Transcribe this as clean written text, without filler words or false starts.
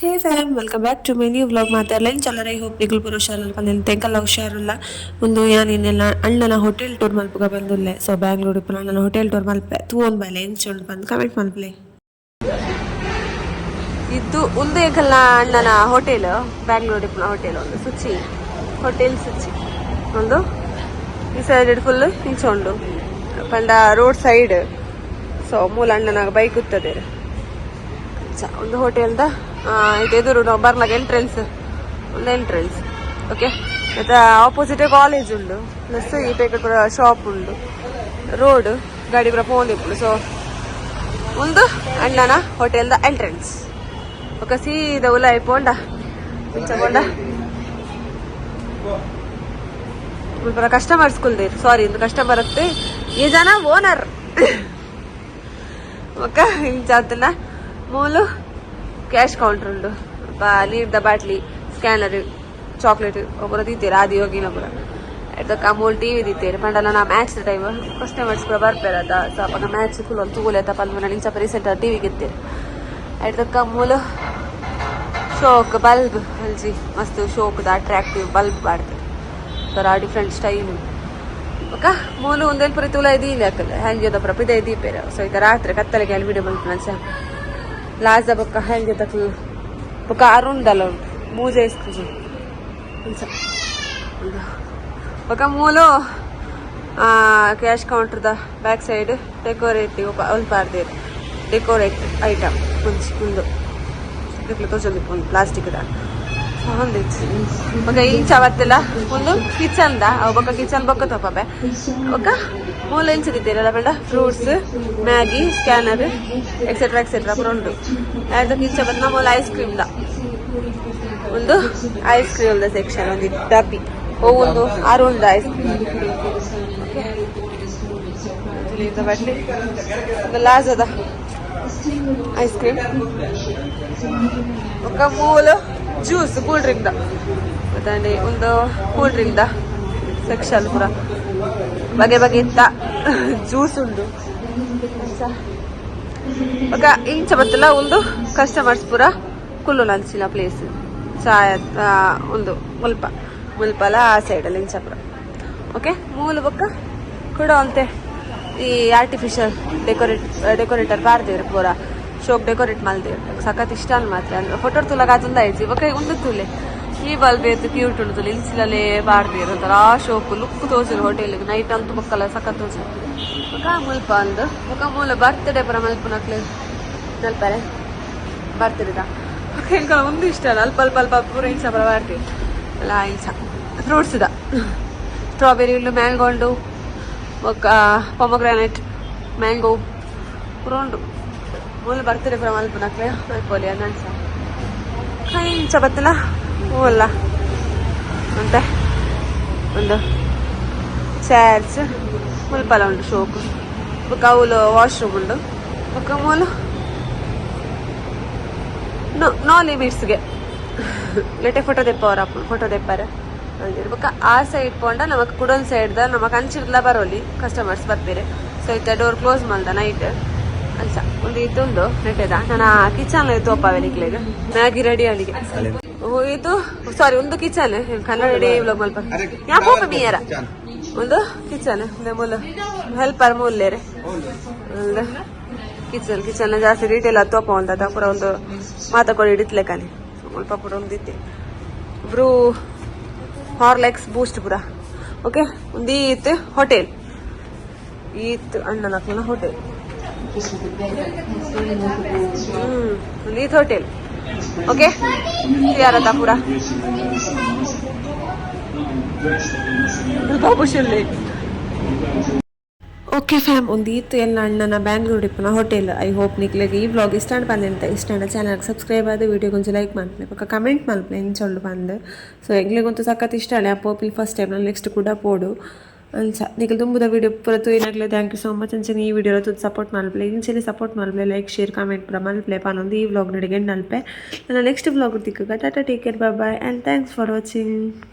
hey fam welcome back to my new vlog ಮಾತಾಡಲ್ಲ ಇನ್ನು ಚಲರ hope ನಿಗಲ್ ಬರೋ ಹುಷಾರಲ್ಲ ಬಂದಿಲ್ಲ ತೆಂಕಲ್ಲ ಹುಷಾರಲ್ಲ ಒಂದು ಏನಿನ್ನೆಲ್ಲ ಅಣ್ಣನ ಹೋಟೆಲ್ ಟೂರ್ ಮಲ್ಪಗ ಬಂದುಲ್ಲೆ ಸೊ ಬ್ಯಾಂಗ್ಳೂರ್ ಇಪ್ಪು ಅಣ್ಣನ ಹೋಟೆಲ್ ಟೂರ್ ಮಲ್ಪೆ ತೂ ಒಂದು ಬಲೆ ಎಂಚೊಂಡು ಬಂದು ಕಮೆಂಟ್ ಮಲ್ಪಲೆ ಇದು ಒಂದು ಏಕಲ್ಲ ಅಣ್ಣನ ಹೋಟೆಲ್ ಬ್ಯಾಂಗ್ಳೂರ್ ಇಪ್ಪುನ ಹೋಟೆಲ್ ಒಂದು ಸುಚಿ ಹೋಟೆಲ್ ಸುಚಿ ಒಂದು ಈ ಸೈಡ್ ಫುಲ್ ಇಂಚೊಂಡು ಪಂಡ ರೋಡ್ ಸೈಡ್ ಸೊ ಮೂಲ ಅಣ್ಣನಾಗ ಬೈಕ್ ಉತ್ತದೆ ಒಂದು ಹೋಟೆಲ್ದ ಇದು ಎದುರು ನಾವು ಬರ್ಲಾಗ ಎಂಟ್ರೆನ್ಸ್ ಒಂದು ಎಂಟ್ರೆನ್ಸ್ ಓಕೆ ಮತ್ತೆ ಆಪೋಸಿಟ್ ಕಾಲೇಜ್ ಉಂಡು ಪ್ಲಸ್ ಈ ಪೇಕ ಕೂಡ ಶಾಪ್ ಉಂಡು ರೋಡ್ ಗಾಡಿ ಪೂರ ಪೋಂದಿಪ್ಪುಡು ಸೊ ಒಂದು ಅಣ್ಣನ ಹೋಟೆಲ್ದ ಎಂಟ್ರೆನ್ಸ್ ಓಕೆ ಸೀದಾ ಉಲ ಐಪೋಂಡ ಇಂಚಕೊಂಡ ಪೂರ ಕಸ್ಟಮರ್ಸ್ ಕುಲ್ದೇರು ಸಾರಿ ಒಂದು ಕಸ್ಟಮರ್ ಅತ್ತೆ ಈ ಜನ ಓನರ್ ಓಕೆ ಇಂಚಾತನ ಮೂಲು ಕ್ಯಾಶ್ ಕೌಂಟರ್ ಉಂಡು ನೀರ್ದ ಬಾಟ್ಲಿ ಸ್ಕ್ಯಾನರ್ ಚಾಕ್ಲೇಟ್ ಒಬ್ಬರ ದೀತೀರ ಆದಿ ಹೋಗಿನ ಪೂರ ಎಡ್ದಕ್ಕ ಮೂಲು ಟಿವಿ ದೀತೀರಿ ಪಂಡಲ ನಾ ಮ್ಯಾಚ್ ಟೈಮ್ ಕಸ್ಟಮರ್ಸ್ ಪೂರ ಬರ್ಪೇರದ ಸ್ವಲ್ಪ ಮ್ಯಾಚ್ ಫುಲ್ ಒಂದು ತೂಲೆ ತಪ್ಪಲ್ ನಿಂಚಪ್ಪ ರೀಸೆಂಟ್ ಟಿವಿ ಗೆತ್ತೀರಿ ಎಡ್ದಕ್ಕ ಮೂಲು ಶೋಕ್ ಬಲ್ಬ್ ಅಲ್ಜಿ ಮಸ್ತ್ ಶೋಕ್ದ ಅಟ್ರಾಕ್ಟಿವ್ ಬಲ್ಬ್ ಬಾಡ್ತಾರೆ ಥರ ಡಿಫ್ರೆಂಟ್ ಸ್ಟೈಲ್ ಒಕ್ಕ ಮೂಲು ಒಂದೇನು ಪುರಿ ತುಲ ಇದೀಲಿ ಹಾಕಲ್ಲ ಹ್ಯಾಂಗೆ ಪುರ ಪಿದೆ ದೀಪೇರ ಸೊ ಈಗ ರಾತ್ರಿ ಕತ್ತಲೆಗೆ ಅಲ್ಲಿ ವಿಡಿಯೋ ಬಂತು ಮನುಷ್ಯ ಲಾಸ್ದ ಬೊಕ್ಕ ಹ್ಯಾಂಗೆ ತಕ್ಕ ಬೊಕ್ಕ ಅರುಂಡಲ್ಲ ಉಂಟು ಮೂಜೆ ಇಸ್ಕುಜು ಬೊಕ್ಕ ಮೂಲು ಕ್ಯಾಶ್ ಕೌಂಟರ್ದ ಬ್ಯಾಕ್ ಸೈಡ್ ಡೆಕೋರೇಟಿವ್ ಅಲ್ಪಾರ್ದೇರು ಡೆಕೋರೇಟ್ ಐಟಮ್ ಮುಂದೆ ತೋರಿಸೋದಿತ್ತು ಒಂದು ಪ್ಲಾಸ್ಟಿಕ್ದ ಹೊಂದಿತ್ತು ಬೊಕ್ಕ ಇಂಚ ಅವತ್ತೆಲ್ಲ ಒಂದು ಕಿಚನ್ದ ಅವು ಬೊಕ್ಕ ಕಿಚನ್ ಬೊಕ್ಕ ತಪ್ಪೆ ಬೊಕ್ಕ ಮೂಲ ಇಂಚಿದ್ದೀರಲ್ಲ ಬೇಡ ಫ್ರೂಟ್ಸ್ ಮ್ಯಾಗಿ ಸ್ಕ್ಯಾನರ್ ಎಕ್ಸೆಟ್ರಾ ಪುರ ಉಂಟು ಅದಕ್ಕೆ ಇಂಚ ಬತ್ತ ಮೂಲ ಐಸ್ ಕ್ರೀಮ್ದ ಒಂದು ಐಸ್ ಕ್ರೀಮ್ದ ಸೆಕ್ಷನ್ ಒಂದು ಡಬ್ಬಿ ಒಂದು ಅರುಂದ ಐಸ್ ಕ್ರೀಮ್ ಬಟ್ಲಿ ಒಂದು ಲಾಜದ ಐಸ್ ಕ್ರೀಮ್ ఒక ಮೂಲು ಜ್ಯೂಸ್ ಕೂಲ್ ಡ್ರಿಂಕ್ ಮತ್ತೆ ಒಂದು ಕೂಲ್ ಡ್ರಿಂಕ್ ಸೆಕ್ಷನ್ ಪೂರ ಬಗೆ ಬಗೆ ಇತ್ತ ಜ್ಯೂಸ್ ಉಂಡು ఒక ಇಂಚ ಬತ್ತಲ್ಲ ಒಂದು ಕಸ್ಟಮರ್ಸ್ ಪೂರ ಕುಲ್ಲು ಲಂಚಿನ ಪ್ಲೇಸ್ ಚಾಯ ಒಂದು ಮುಲ್ಪಲ ಆ ಸೈಡಲ್ಲಿ ಇಂಚ ಪೂರ ಓಕೆ ಮೂಲು ಬೊಕ್ಕ ಕೂಡ ಅಂತೆ ಈ ಆರ್ಟಿಫಿಷಿಯಲ್ ಡೆಕೋರೇಟರ್ ಬಾರ್ದೇವ್ರಿ ಪೂರ ಶೋಕ್ ಡೆಕೋರೇಟ್ ಮಲ್ದೇವ್ರಿ ಸಖತ್ ಇಷ್ಟ ಅಲ್ಲ ಮಾತ್ರ ಅಂದ್ರೆ ಫೋಟೋ ತುಲಾಗ ಅದೊಂದು ಆಯ್ತು ಇವಾಗ ಉಂಡು ತುಲೆ ಈ ಬಲ್ಬ್ ಎದ್ದು ಕ್ಯೂಟ್ ಉಂಟು ಇನ್ಸಿಲಲ್ಲೇ ಬಾರ್ದೇರು ಒಂಥರ ಆ ಶೋಪ್ ಲುಕ್ ತೋಚಿರು ಹೋಟೆಲ್ಗೆ ನೈಟ್ ಅಂತೂ ಬಕ್ಕಲ್ಲ ಸಖತ್ ತೋಚಿರು ಮುಖ ಮುಲ್ಪ ಅಂದು ಮುಖ ಮೂಲ ಬರ್ತ್ಡೇ ಪರ ಮಲ್ಪನಕ್ಲೆ ನಲ್ಪರೆ ಬರ್ತಿರಿದ ಹೆಂಗ ಒಂದು ಇಷ್ಟ ಅಲ್ಲ ಅಲ್ಪ ಪೂರ ಇಂಚ ಪರ ಬಾರ್ತೀವಿ ಅಲ್ಲ ಇಂಚ ಫ್ರೂಟ್ಸ್ದ ಸ್ಟ್ರಾಬೆರಿ ಉಂಡು ಮ್ಯಾಂಗೋ ಉಂಡು ఒక పొమగ్రానైట్ మ్యాంగో రెండు ಮೂಲ ಬರ್ತಾರೆ ಪುರ ಮಲ್ಪನಕ್ಲೆ ಮಲ್ಪೋಲಿ ಅನ್ನನ್ಸ ಇಂಚ ಬತ್ತಲ್ಲ ಹೂವಲ್ಲ ಅಂತೆ ಒಂದು ಚೇರ್ಸ್ ಮುಲ್ಪಲ ಉಂಟು ಶೋಕು ಬೊಕ್ಕ ಅವಳು ವಾಶ್ರೂಮ್ ಉಂಡು ಬೊಕ್ಕ ಮೂಲು ನೋ ಲಿಮಿಟ್ಸ್ಗೆ ಲೆಟೆ ಫೋಟೋ ದೆಪ್ಪವ್ರ ಫೋಟೋ ದೆಪ್ಪಾರ ಬೊಕ್ಕ ಆ ಸೈಡ್ ಪೋಂಡ ನಮಕ್ ಕುಡೊಂದು ಸೈಡ್ದ ನಮಕ್ ಅಂಚಿಡ್ಲ ಬರೋಲಿ ಕಸ್ಟಮರ್ಸ್ ಬರ್ಬೇರೆ ಸೊ ಇತ್ತ ಡೋರ್ ಕ್ಲೋಸ್ ಮಾಡ್ದ ನೈಟ್ ಅಂಚ ಒಂದು ಇತ್ತೊಂದು ನೆಟ್ಟೆದ ನಾನು ಕಿಚನ್ ತೋಪಾವೆ ನಿಕ್ಲೆಗ ಮ್ಯಾಗಿ ರೆಡಿ ಅಲ್ಲಿಗೆ ಇದು ಸಾರಿ ಒಂದು ಕಿಚನ್ ಕನ್ನಡ ರೆಡಿ ವ್ಲಾಗ್ ಮಲ್ಪ ಯಾ ಪೋಪ ಮೀಯರ ಒಂದು ಕಿಚನ್ ಮೂಲ ಹೆಲ್ಪರ್ ಮೂಲ್ಲೇರೆ ಒಂದು ಕಿಚನ್ ಜಾಸ್ತಿ ಡೀಟೇಲ್ ಅದು ತೋಪ ಒಂದ ಪೂರ ಒಂದು ಮಾತಾಕೊಡಿ ಹಿಡಿತ್ಲೆ ಕಾನಿ ಸ್ವಲ್ಪ ಪೂರ ಒಂದು ಇತ್ತೆ ಬ್ರೂ ಹಾರ್ಲೆಕ್ಸ್ ಬೂಸ್ಟ್ ಪೂರ ಓಕೆ ಒಂದು ಈತ್ ಹೋಟೆಲ್ ಈತ್ ಅಣ್ಣನ ಹಾಕ್ಲನ ಹೋಟೆಲ್ ಒಂದು ಈತ್ ಹೋಟೆಲ್ ಓಕೆ ಯಾರತ್ತ ಪೂರ ಬಾಬುಶಲ್ಲಿ ಓಕೆ ಫ್ಯಾಮ್ ಒಂದು ಇತ್ತು ಎಲ್ಲ ಅಣ್ಣನ ಬ್ಯಾಂಗ್ಳೂರ್ ಇಪ್ಪನ ಹೋಟೆಲ್ ಐ ಹೋಪ್ ನಿಕ್ಲೆಗೆ ಈ ವ್ಲಾಗ್ ಇಷ್ಟ ಬಂದಂತ ಇಷ್ಟ ಚಾನಲ್ಗೆ ಸಬ್ಸ್ಕ್ರೈಬ್ ಆದ ವಿಡಿಯೋ ಕೊಂಚ ಲೈಕ್ ಮಾಡ್ತೀನಿ ಪಕ್ಕ ಕಮೆಂಟ್ ಮಾಡ್ತೀನಿ ಇಂಚೊಳ್ಳು ಬಂದು ಸೊ ಎಂಗ್ಲಿಗಂತೂ ಸಖತ್ ಇಷ್ಟ ಅಲ್ಲ ಆ ಪೋಪಿಲ್ ಫಸ್ಟ್ ಟೈಮ್ ನಾನು ನೆಕ್ಸ್ಟ್ ಕೂಡ ಪೋಡು ಅಂಚ ನಿಖಲ್ ತುಂಬುದ ವಿಡಿಯೋ ಪುರತು ಏನಾಗಲಿ ಥ್ಯಾಂಕ್ ಯು ಸೋ ಮಚ್ ಅಂಚನೆ ಈ ವಿಡಿಯೋ ತುದು ಸಪೋರ್ಟ್ ಮಲ್ಪಲೆ ಇಂಚಲಿ ಸಪೋರ್ಟ್ ಮಲ್ಪಲೆ ಲೈಕ್ ಶೇರ್ ಕಾಮೆಂಟ್ ಪುರ ಮಲ್ಪಲೆ ಪಾನೊಂದು ಈ ವ್ಲಾಗ್ ನಡಿಗೆ ನಲ್ಪೆ ನನ್ನ ನೆಕ್ಸ್ಟ್ ವ್ಲಾಗ್ ತಿಕ್ಕ tata take care bye and thanks for watching